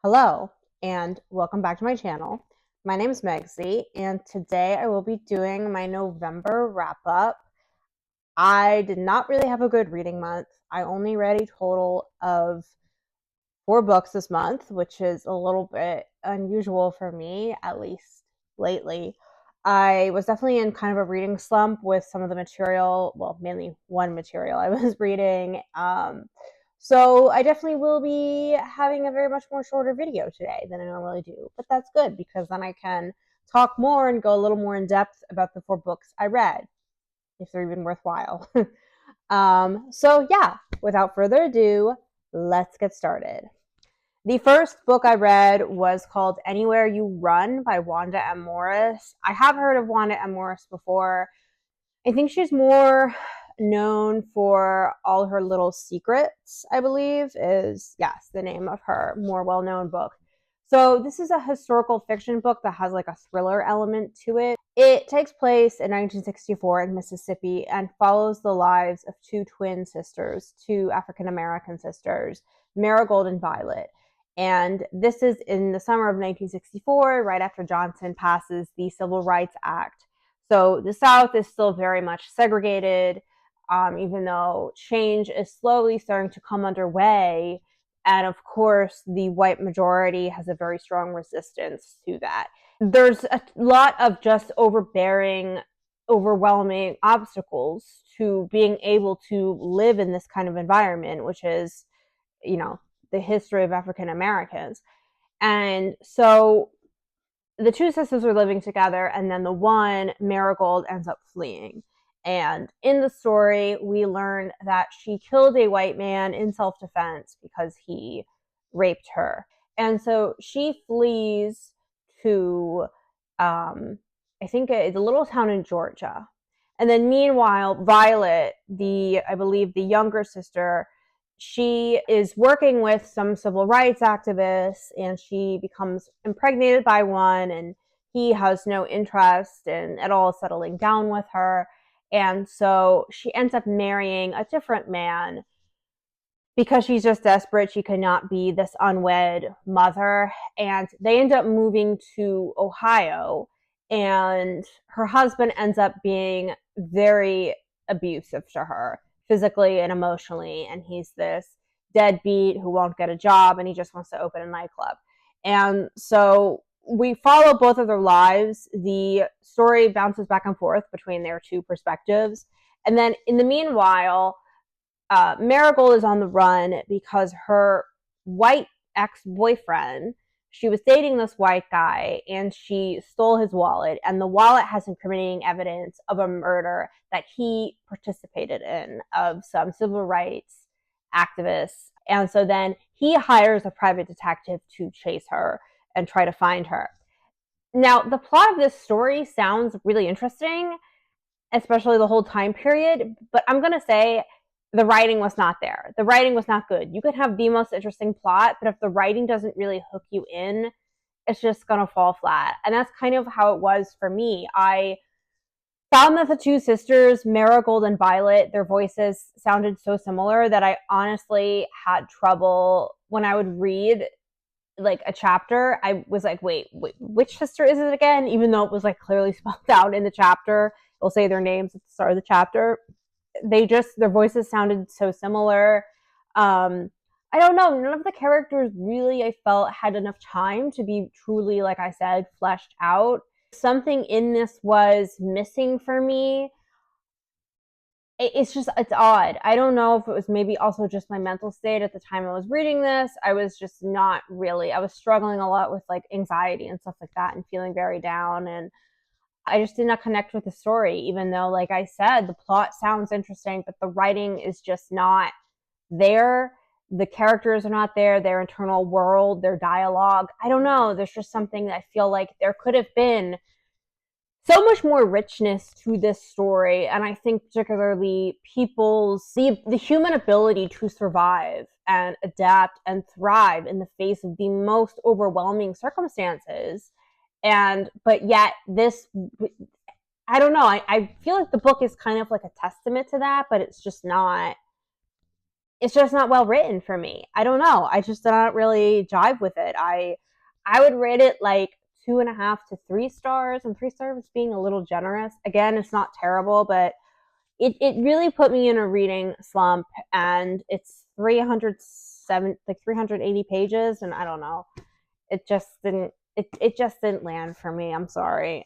Hello, and welcome back to my channel. My name is Megzy, and today I will be doing my November wrap-up. I did not really have a good reading month. I only read a total of 4 books this month, which is a little bit unusual for me, at least lately. I was definitely in kind of a reading slump with some of the material, well, mainly one material I was reading. So I definitely will be having a very much more shorter video today than I normally do, but that's good because then I can talk more and go a little more in depth about the 4 books I read, if they're even worthwhile. So yeah, without further ado, let's get started. The first book I read was called Anywhere You Run by Wanda M. Morris. I have heard of Wanda M. Morris before. I think she's more known for All Her Little Secrets, I believe, is, yes, the name of her more well-known book. So this is a historical fiction book that has like a thriller element to it. It takes place in 1964 in Mississippi and follows the lives of 2 twin sisters, 2 African-American sisters, Marigold and Violet. And this is in the summer of 1964, right after Johnson passes the Civil Rights Act. So the South is still very much segregated, even though change is slowly starting to come underway. And of course, the white majority has a very strong resistance to that. There's a lot of just overwhelming obstacles to being able to live in this kind of environment, which is, you know, the history of African Americans. And so the 2 sisters are living together, and then the one, Marigold, ends up fleeing. And in the story, we learn that she killed a white man in self-defense because he raped her. And so she flees to, I think it's a little town in Georgia. And then meanwhile, Violet, I believe the younger sister, she is working with some civil rights activists, and she becomes impregnated by one, and he has no interest in at all settling down with her. And so she ends up marrying a different man because she's just desperate. She could not be this unwed mother. And they end up moving to Ohio, and her husband ends up being very abusive to her, physically and emotionally. And he's this deadbeat who won't get a job, and he just wants to open a nightclub. And so we follow both of their lives. The story bounces back and forth between their 2 perspectives. And then in the meanwhile, Marigold is on the run because her white ex-boyfriend, she was dating this white guy, and she stole his wallet, and the wallet has incriminating evidence of a murder that he participated in of some civil rights activists. And so then he hires a private detective to chase her and try to find her. Now, the plot of this story sounds really interesting, especially the whole time period, but I'm going to say the writing was not there. The writing was not good. You could have the most interesting plot, but if the writing doesn't really hook you in, it's just going to fall flat. And that's kind of how it was for me. I found that the 2 sisters, Marigold and Violet, their voices sounded so similar that I honestly had trouble when I would read like a chapter. I was like, wait, which sister is it again? Even though it was like clearly spelled out in the chapter, they'll say their names at the start of the chapter. Their voices sounded so similar. I don't know, none of the characters really, I felt, had enough time to be truly, like I said, fleshed out. Something in this was missing for me. It's odd. I don't know if it was maybe also just my mental state at the time I was reading this. I was just not really, I was struggling a lot with like anxiety and stuff like that and feeling very down, and I just did not connect with the story, even though, like I said, the plot sounds interesting, but the writing is just not there. The characters are not there, their internal world, their dialogue. I don't know. There's just something that I feel like there could have been so much more richness to this story. And I think particularly the human ability to survive and adapt and thrive in the face of the most overwhelming circumstances. But yet this, I don't know, I feel like the book is kind of like a testament to that, but it's just not it's just not well written for me. I don't know. I just don't really jive with it. I would rate it like 2.5 to 3 stars, and 3 stars being a little generous. Again, it's not terrible, but it really put me in a reading slump, and it's 380 pages, and I don't know. It just didn't land for me. I'm sorry.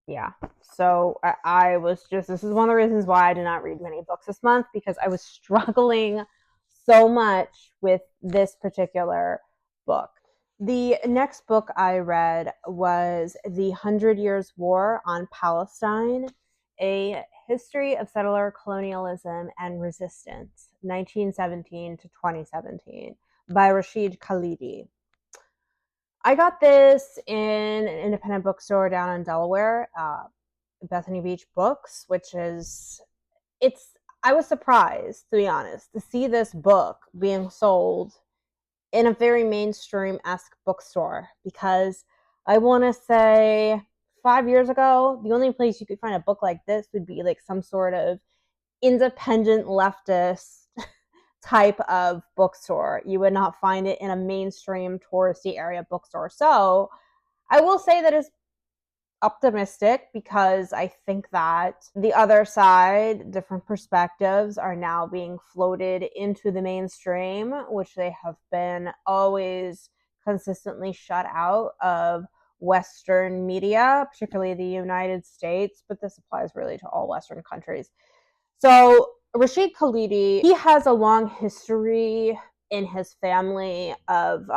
Yeah. So I was just, this is one of the reasons why I did not read many books this month, because I was struggling so much with this particular book. The next book I read was The 100 Years' War on Palestine, A History of Settler Colonialism and Resistance, 1917 to 2017, by Rashid Khalidi. I got this in an independent bookstore down in Delaware, Bethany Beach Books, which is, I was surprised, to be honest, to see this book being sold in a very mainstream-esque bookstore, because I want to say 5 years ago, the only place you could find a book like this would be like some sort of independent leftist type of bookstore. You would not find it in a mainstream touristy area bookstore. So I will say that it's optimistic, because I think that the other side, different perspectives, are now being floated into the mainstream, which they have been always consistently shut out of Western media, particularly the United States, but this applies really to all Western countries. So Rashid Khalidi, he has a long history in his family of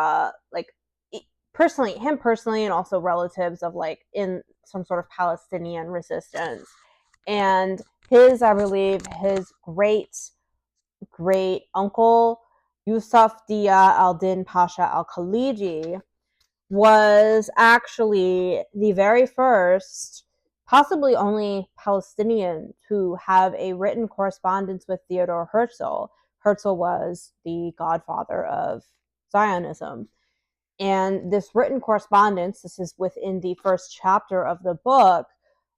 him personally, and also relatives of like in some sort of Palestinian resistance. And I believe, his great uncle, Yusuf Dia al-Din Pasha al-Khalidi, was actually the very first, possibly only Palestinian to have a written correspondence with Theodor Herzl. Herzl was the godfather of Zionism. And this written correspondence, this is within the first chapter of the book,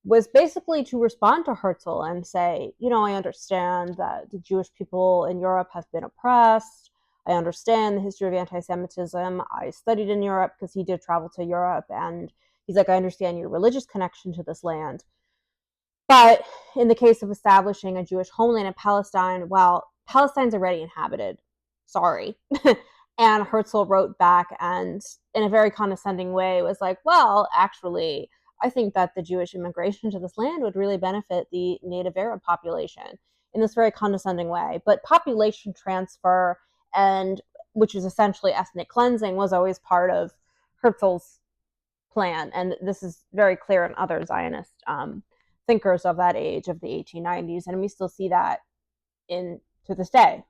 was basically to respond to Herzl and say, I understand that the Jewish people in Europe have been oppressed. I understand the history of anti-Semitism. I studied in Europe, because he did travel to Europe. And he's like, I understand your religious connection to this land. But in the case of establishing a Jewish homeland in Palestine, well, Palestine's already inhabited. Sorry. And Herzl wrote back, and in a very condescending way was like, well, actually, I think that the Jewish immigration to this land would really benefit the native Arab population, in this very condescending way. But population transfer, and which is essentially ethnic cleansing, was always part of Herzl's plan. And this is very clear in other Zionist thinkers of that age, of the 1890s. And we still see that to this day.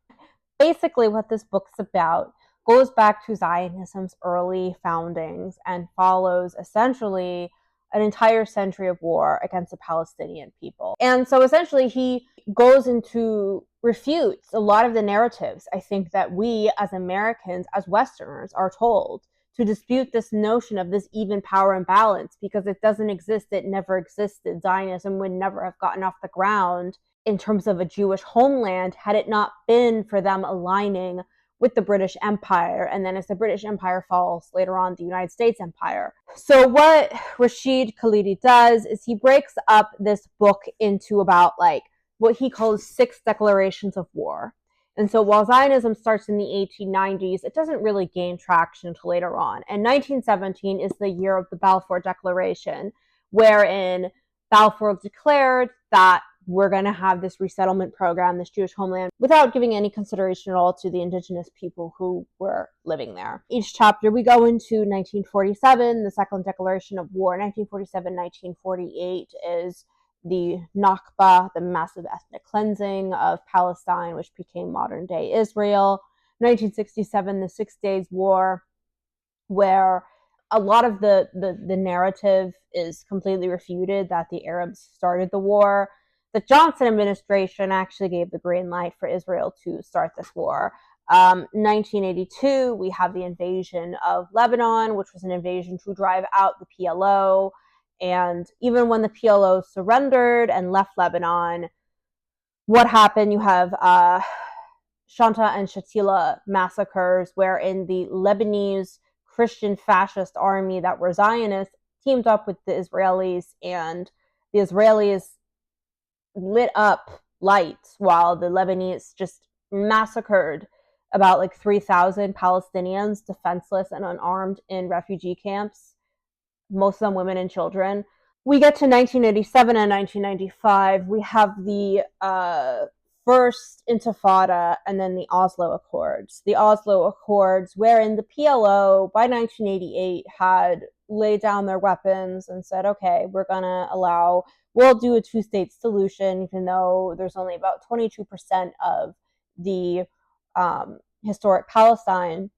Basically, what this book's about goes back to Zionism's early foundings and follows essentially an entire century of war against the Palestinian people. And so essentially he goes into, refutes a lot of the narratives, I think, that we as Americans, as Westerners, are told, to dispute this notion of this even power imbalance, because it doesn't exist. It never existed. Zionism would never have gotten off the ground in terms of a Jewish homeland had it not been for them aligning with the British Empire. And then as the British Empire falls, later on, the United States Empire. So what Rashid Khalidi does is he breaks up this book into about like what he calls 6 declarations of war. And so while Zionism starts in the 1890s, it doesn't really gain traction until later on. And 1917 is the year of the Balfour Declaration, wherein Balfour declared that we're going to have this resettlement program, this Jewish homeland, without giving any consideration at all to the indigenous people who were living there. Each chapter, we go into 1947, the Second Declaration of War. 1947-1948 is the Nakba, the massive ethnic cleansing of Palestine, which became modern-day Israel. 1967, the 6 Days War, where a lot of the narrative is completely refuted, that the Arabs started the war. The Johnson administration actually gave the green light for Israel to start this war. 1982, we have the invasion of Lebanon, which was an invasion to drive out the PLO. And even when the PLO surrendered and left Lebanon, what happened? You have Shanta and Shatila massacres, wherein the Lebanese Christian fascist army that were Zionists teamed up with the Israelis, and the Israelis lit up lights while the Lebanese just massacred about like 3,000 Palestinians, defenseless and unarmed, in refugee camps, most of them women and children. We get to 1987 and 1995. We have the first Intifada and then the Oslo Accords. The Oslo Accords, wherein the PLO by 1988 had laid down their weapons and said, okay, we'll do a two-state solution, even though there's only about 22% of the historic Palestine,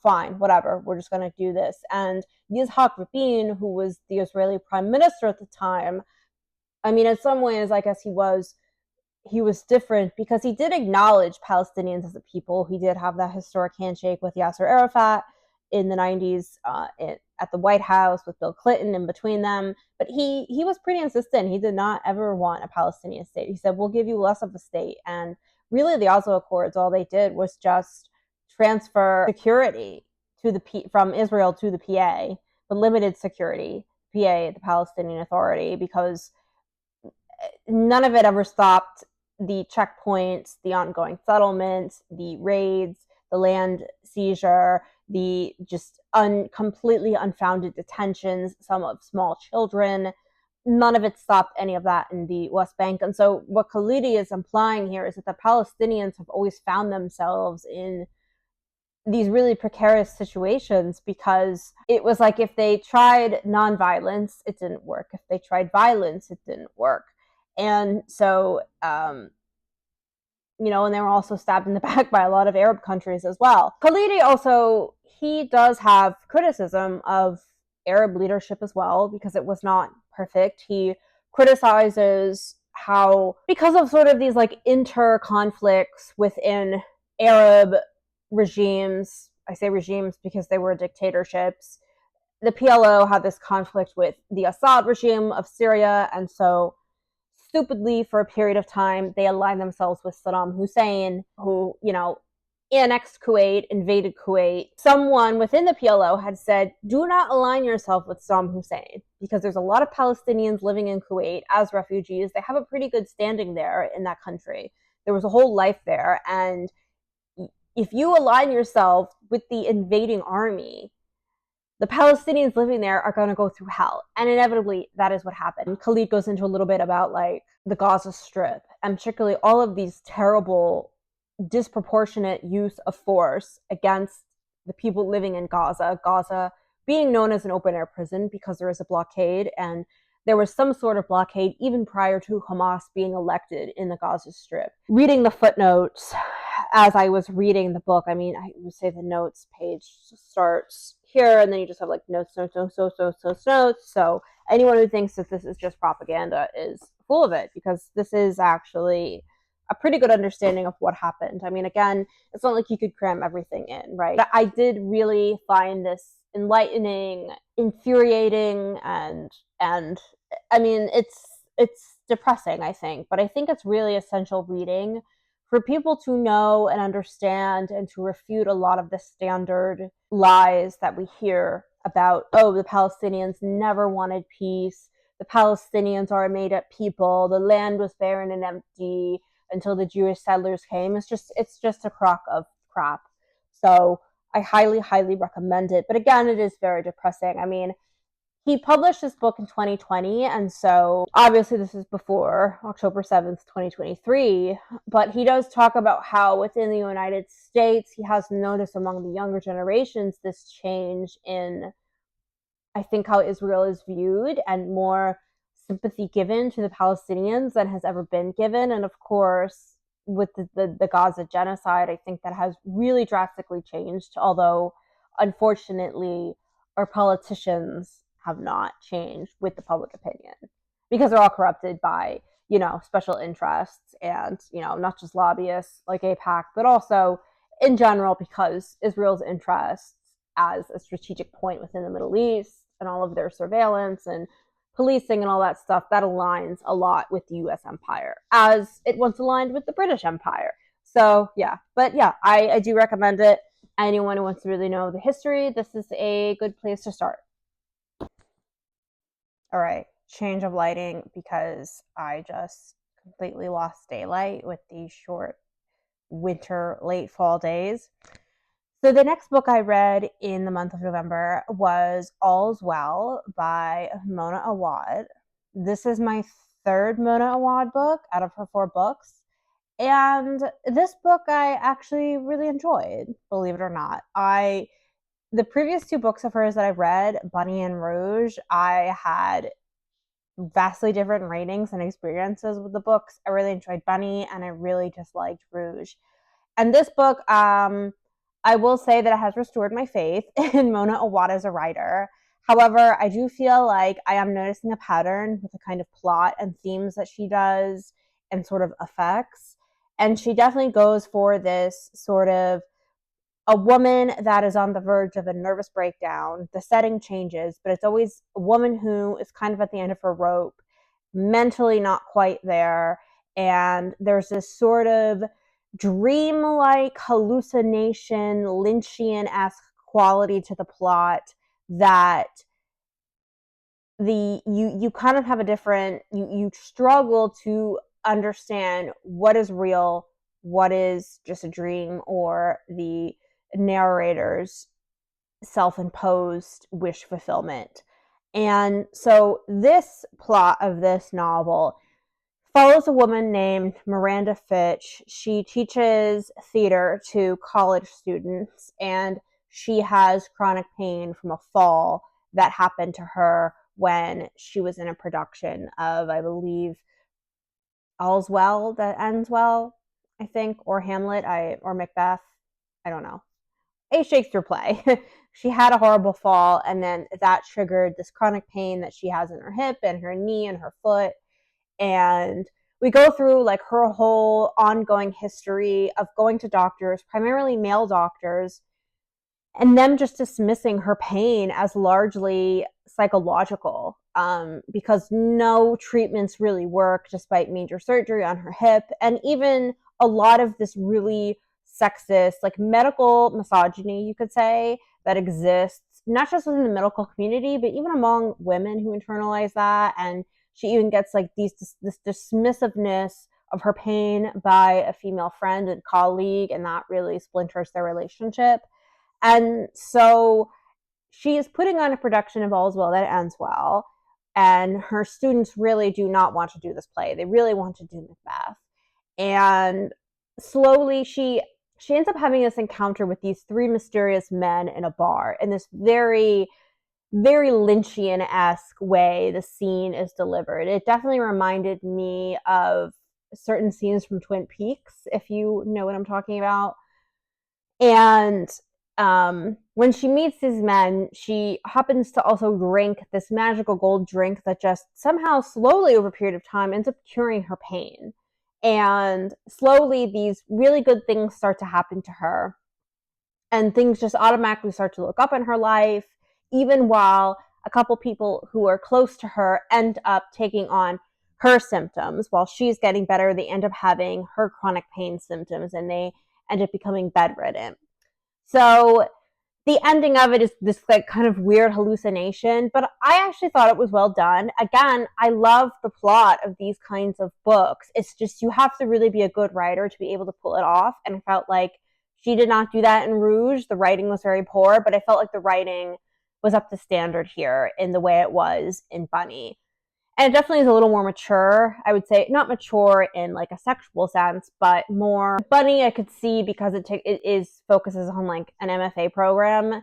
fine, whatever, we're just going to do this. And Yitzhak Rabin, who was the Israeli prime minister at the time, I mean, in some ways, I guess he was different because he did acknowledge Palestinians as a people. He did have that historic handshake with Yasser Arafat in the 90s at the White House with Bill Clinton in between them. But he was pretty insistent. He did not ever want a Palestinian state. He said, we'll give you less of a state. And really, the Oslo Accords, all they did was just transfer security from Israel to the PA, but limited security, PA, the Palestinian Authority, because none of it ever stopped the checkpoints, the ongoing settlements, the raids, the land seizure, the just completely unfounded detentions, some of small children. None of it stopped any of that in the West Bank. And so what Khalidi is implying here is that the Palestinians have always found themselves in these really precarious situations because it was like if they tried nonviolence, it didn't work. If they tried violence, it didn't work. And so, and they were also stabbed in the back by a lot of Arab countries as well. Khalidi also, he does have criticism of Arab leadership as well because it was not perfect. He criticizes how, because of sort of these like inter-conflicts within Arab regimes, I say regimes because they were dictatorships, the PLO had this conflict with the Assad regime of Syria, and so stupidly for a period of time they aligned themselves with Saddam Hussein, who, annexed Kuwait, invaded Kuwait. Someone within the PLO had said, do not align yourself with Saddam Hussein because there's a lot of Palestinians living in Kuwait as refugees. They have a pretty good standing there in that country. There was a whole life there, and if you align yourself with the invading army, the Palestinians living there are going to go through hell. And inevitably, that is what happened. Khalid goes into a little bit about like the Gaza Strip, and particularly all of these terrible, disproportionate use of force against the people living in Gaza. Gaza being known as an open-air prison because there is a blockade, and there was some sort of blockade even prior to Hamas being elected in the Gaza Strip. Reading the footnotes as I was reading the book, I mean, I would say the notes page starts here, and then you just have like notes. So anyone who thinks that this is just propaganda is full of it, because this is actually a pretty good understanding of what happened. I mean, again, it's not like you could cram everything in, right? But I did really find this enlightening, infuriating, and I mean, it's depressing, I think, but I think it's really essential reading for people to know and understand and to refute a lot of the standard lies that we hear about, oh, the Palestinians never wanted peace, the Palestinians are a made-up people, the land was barren and empty until the Jewish settlers came. It's just a crock of crap. So I highly, highly recommend it. But again, it is very depressing. I mean, he published this book in 2020, and so obviously this is before October 7th, 2023, but he does talk about how within the United States, he has noticed among the younger generations this change in, I think, how Israel is viewed and more sympathy given to the Palestinians than has ever been given. And of course, with the Gaza genocide, I think that has really drastically changed, although unfortunately our politicians have not changed with the public opinion because they're all corrupted by, special interests and, not just lobbyists like AIPAC, but also in general because Israel's interests as a strategic point within the Middle East and all of their surveillance and policing and all that stuff, that aligns a lot with the US empire, as it once aligned with the British Empire. So yeah, but yeah, I do recommend it. Anyone who wants to really know the history, this is a good place to start. All right, change of lighting because I just completely lost daylight with these short winter, late fall days. So the next book I read in the month of November was All's Well by Mona Awad. This is my third Mona Awad book out of her 4 books. And this book I actually really enjoyed, believe it or not. The previous 2 books of hers that I read, Bunny and Rouge, I had vastly different ratings and experiences with the books. I really enjoyed Bunny and I really disliked Rouge. And this book, I will say that it has restored my faith in Mona Awad as a writer. However, I do feel like I am noticing a pattern with the kind of plot and themes that she does and sort of effects. And she definitely goes for this sort of a woman that is on the verge of a nervous breakdown. The setting changes, but it's always a woman who is kind of at the end of her rope, mentally not quite there. And there's this sort of dream-like hallucination, Lynchian-esque quality to the plot that you kind of have a different you struggle to understand what is real, what is just a dream, or the narrator's self-imposed wish fulfillment. And so this plot of this novel follows a woman named Miranda Fitch. She teaches theater to college students, and she has chronic pain from a fall that happened to her when she was in a production of, I believe, All's Well That Ends Well, I think, or Hamlet, or Macbeth. I don't know. A Shakespeare play. She had a horrible fall, and then that triggered this chronic pain that she has in her hip and her knee and her foot. And we go through like her whole ongoing history of going to doctors, primarily male doctors, and them just dismissing her pain as largely psychological, because no treatments really work despite major surgery on her hip. And even a lot of this really sexist, like medical misogyny, you could say, that exists, not just within the medical community, but even among women who internalize that. And she even gets like this dismissiveness of her pain by a female friend and colleague, and that really splinters their relationship. And so she is putting on a production of All's Well That Ends Well, and her students really do not want to do this play. They really want to do Macbeth. And slowly she ends up having this encounter with these 3 mysterious men in a bar in this very, very Lynchian-esque way the scene is delivered. It definitely reminded me of certain scenes from Twin Peaks, if you know what I'm talking about. And when she meets these men, she happens to also drink this magical gold drink that just somehow, slowly over a period of time, ends up curing her pain. And slowly, these really good things start to happen to her. And things just automatically start to look up in her life, even while a couple people who are close to her end up taking on her symptoms. While she's getting better, they end up having her chronic pain symptoms, and they end up becoming bedridden. So the ending of it is this like kind of weird hallucination, but I actually thought it was well done. Again, I love the plot of these kinds of books. It's just you have to really be a good writer to be able to pull it off, and I felt like she did not do that in Rouge. The writing was very poor, but I felt like the writing was up to standard here in the way it was in Bunny. And it definitely is a little more mature. I would say not mature in like a sexual sense, but more Bunny. I could see because it focuses on like an MFA program,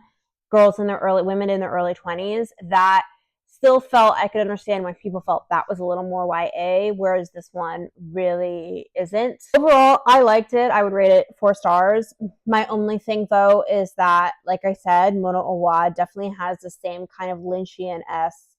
women in their early 20s. That still felt, I could understand why people felt that was a little more YA, whereas this one really isn't. Overall, I liked it. I would rate it 4 stars. My only thing though is that, like I said, Mona Awad definitely has the same kind of Lynchian-esque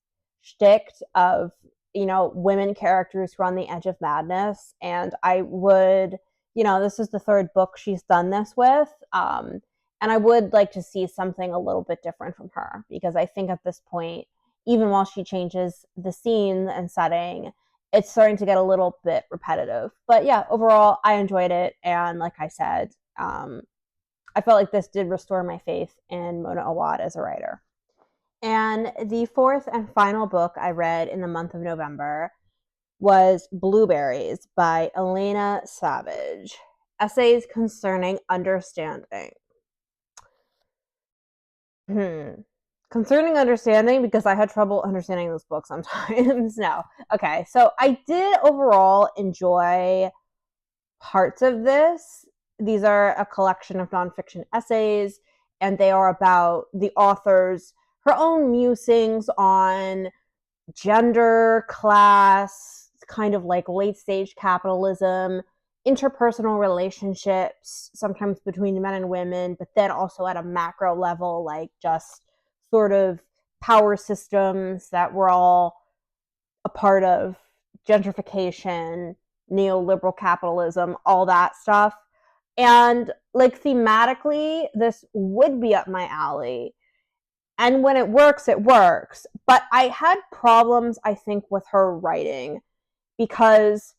shtick of, women characters who are on the edge of madness. And I would, this is the 3rd book she's done this with. And I would like to see something a little bit different from her, because I think at this point, even while she changes the scene and setting, it's starting to get a little bit repetitive. But yeah, overall, I enjoyed it. And like I said, I felt like this did restore my faith in Mona Awad as a writer. And the fourth and final book I read in the month of November was Blueberries by Ellena Savage. Essays Concerning Understanding. Concerning understanding, because I had trouble understanding this book sometimes. No. Okay, so I did overall enjoy parts of this. These are a collection of nonfiction essays, and they are about the author's her own musings on gender, class, kind of like late stage capitalism, interpersonal relationships, sometimes between men and women, but then also at a macro level, like just sort of power systems that we're all a part of, gentrification, neoliberal capitalism, all that stuff. And like thematically, this would be up my alley. And when it works, it works. But I had problems, I think, with her writing because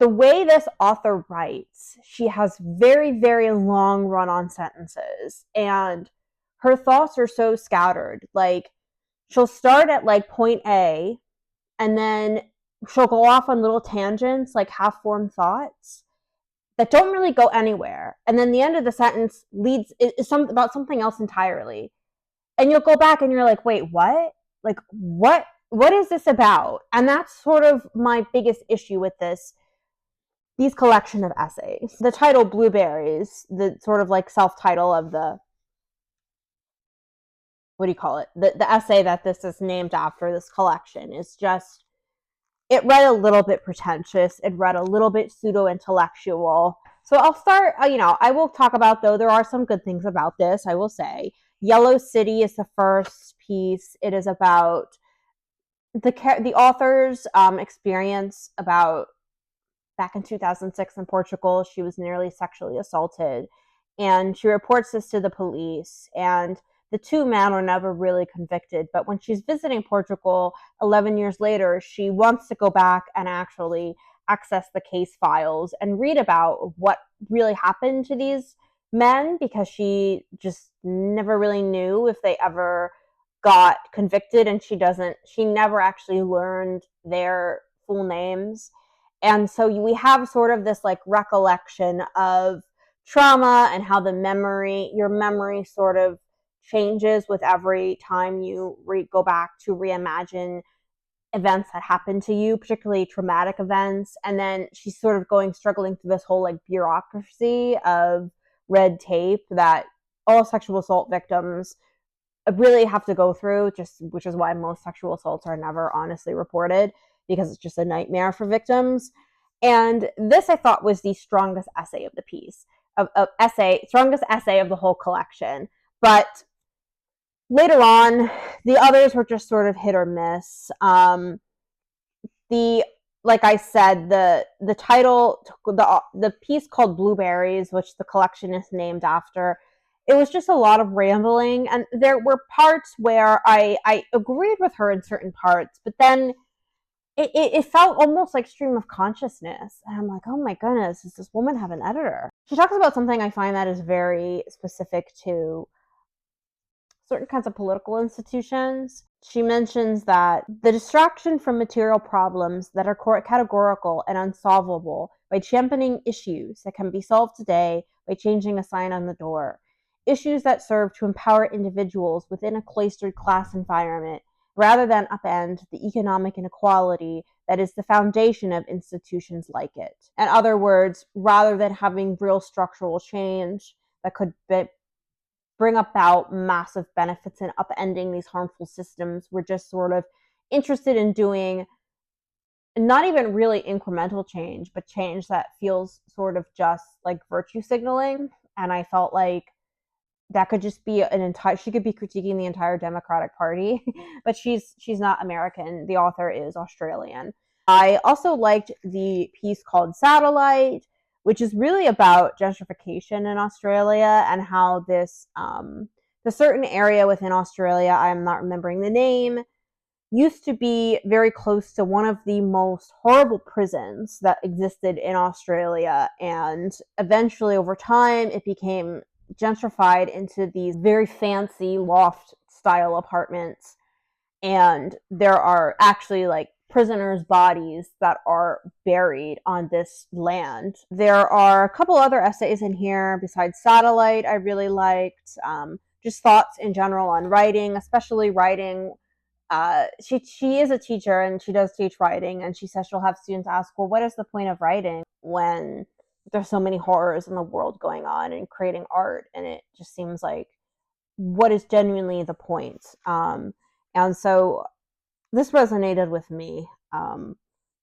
the way this author writes, she has very, very long run on sentences. And her thoughts are so scattered. Like, she'll start at like point A, and then she'll go off on little tangents, like half formed thoughts that don't really go anywhere. And then the end of the sentence is about something else entirely. And you'll go back and you're like, wait, what? Like, what is this about? And that's sort of my biggest issue with these collection of essays. The title Blueberries, the sort of like self-title of the, what do you call it? The essay that this is named after, this collection, is just, it read a little bit pretentious. It read a little bit pseudo-intellectual. So I'll start, I will talk about, though, there are some good things about this, I will say. Yellow City is the first piece. It is about the author's experience about back in 2006 in Portugal. She was nearly sexually assaulted, and she reports this to the police, and the two men are never really convicted. But when she's visiting Portugal 11 years later, she wants to go back and actually access the case files and read about what really happened to these men, because she just never really knew if they ever got convicted, and she never actually learned their full names. And so we have sort of this like recollection of trauma and how your memory sort of changes with every time you go back to reimagine events that happened to you, particularly traumatic events. And then she's sort of struggling through this whole like bureaucracy of red tape that all sexual assault victims really have to go through, which is why most sexual assaults are never honestly reported, because it's just a nightmare for victims. And this, I thought, was the strongest essay of the piece, strongest essay of the whole collection. But later on, the others were just sort of hit or miss. Like I said, the title, the piece called Blueberries, which the collection is named after, it was just a lot of rambling, and there were parts where I agreed with her in certain parts, but then it felt almost like stream of consciousness. And I'm like, oh my goodness, does this woman have an editor? She talks about something I find that is very specific to certain kinds of political institutions. She mentions that the distraction from material problems that are categorical and unsolvable by championing issues that can be solved today by changing a sign on the door. Issues that serve to empower individuals within a cloistered class environment rather than upend the economic inequality that is the foundation of institutions like it. In other words, rather than having real structural change that could bring about massive benefits and upending these harmful systems, we're just sort of interested in doing not even really incremental change, but change that feels sort of just like virtue signaling. And I felt like that could just be she could be critiquing the entire Democratic Party, but she's not American. The author is Australian. I also liked the piece called Satellite, which is really about gentrification in Australia and how the certain area within Australia, I'm not remembering the name, used to be very close to one of the most horrible prisons that existed in Australia. And eventually, over time, it became gentrified into these very fancy loft style apartments. And there are actually like prisoners' bodies that are buried on this land. There are a couple other essays in here besides Satellite I really liked. Just thoughts in general on writing, especially writing. She is a teacher and she does teach writing, and she says she'll have students ask, well, what is the point of writing when there's so many horrors in the world going on and creating art? And it just seems like, what is genuinely the point? And so this resonated with me,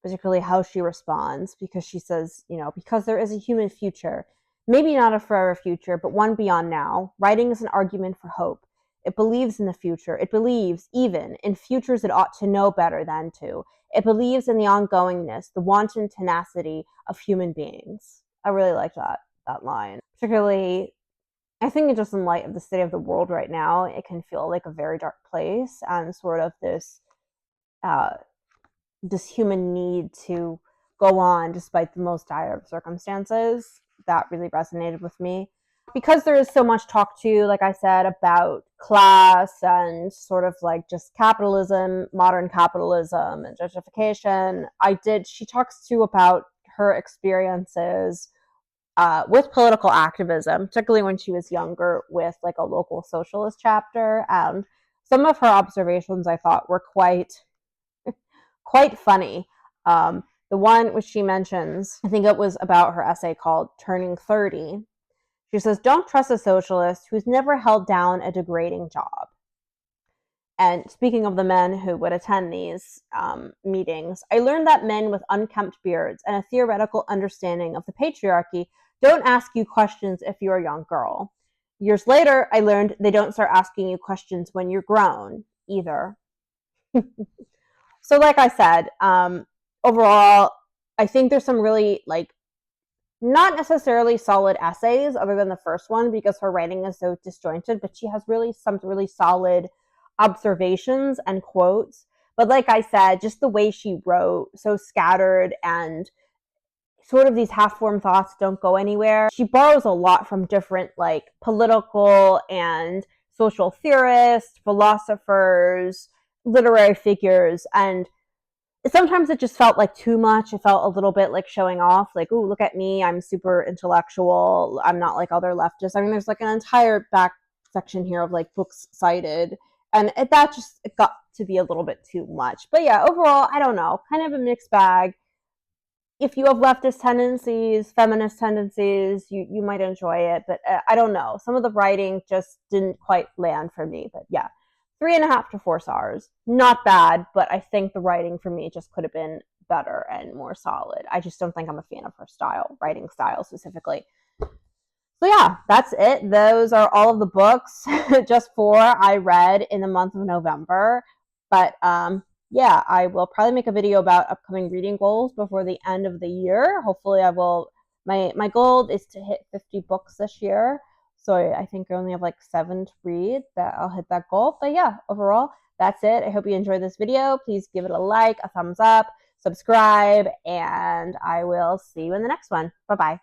particularly how she responds, because she says, because there is a human future, maybe not a forever future, but one beyond now. Writing is an argument for hope. It believes in the future. It believes even in futures it ought to know better than to. It believes in the ongoingness, the wanton tenacity of human beings. I really like that line. Particularly, I think just in light of the state of the world right now, it can feel like a very dark place, and sort of this human need to go on despite the most dire of circumstances. That really resonated with me. Because there is so much talk too, like I said, about class and sort of like just capitalism, modern capitalism and gentrification. She talks too about her experiences with political activism, particularly when she was younger with like a local socialist chapter. And some of her observations I thought were quite funny. The one which she mentions, I think it was about her essay called Turning 30. She says, don't trust a socialist who's never held down a degrading job. And speaking of the men who would attend these meetings, I learned that men with unkempt beards and a theoretical understanding of the patriarchy don't ask you questions if you're a young girl. Years later, I learned they don't start asking you questions when you're grown either. So like I said, overall, I think there's some really not necessarily solid essays other than the first one because her writing is so disjointed, but she has some really solid observations and quotes. But like I said, just the way she wrote, so scattered and sort of these half-formed thoughts don't go anywhere. She borrows a lot from different political and social theorists, philosophers, literary figures, and sometimes it just felt like too much. It felt a little bit like showing off, like, ooh, look at me, I'm super intellectual, I'm not like other leftists. I mean, there's like an entire back section here of books cited, and it got to be a little bit too much. But yeah, overall, I don't know, kind of a mixed bag. If you have leftist tendencies, feminist tendencies, you might enjoy it, but I don't know. Some of the writing just didn't quite land for me, but yeah. 3.5 to 4 stars. Not bad, but I think the writing for me just could have been better and more solid. I just don't think I'm a fan of her style, writing style specifically. So yeah, that's it. Those are all of the books, just 4 I read in the month of November. But yeah, I will probably make a video about upcoming reading goals before the end of the year. Hopefully I will, my goal is to hit 50 books this year. So I think I only have 7 to read, that I'll hit that goal. But yeah, overall, that's it. I hope you enjoyed this video. Please give it a like, a thumbs up, subscribe, and I will see you in the next one. Bye-bye.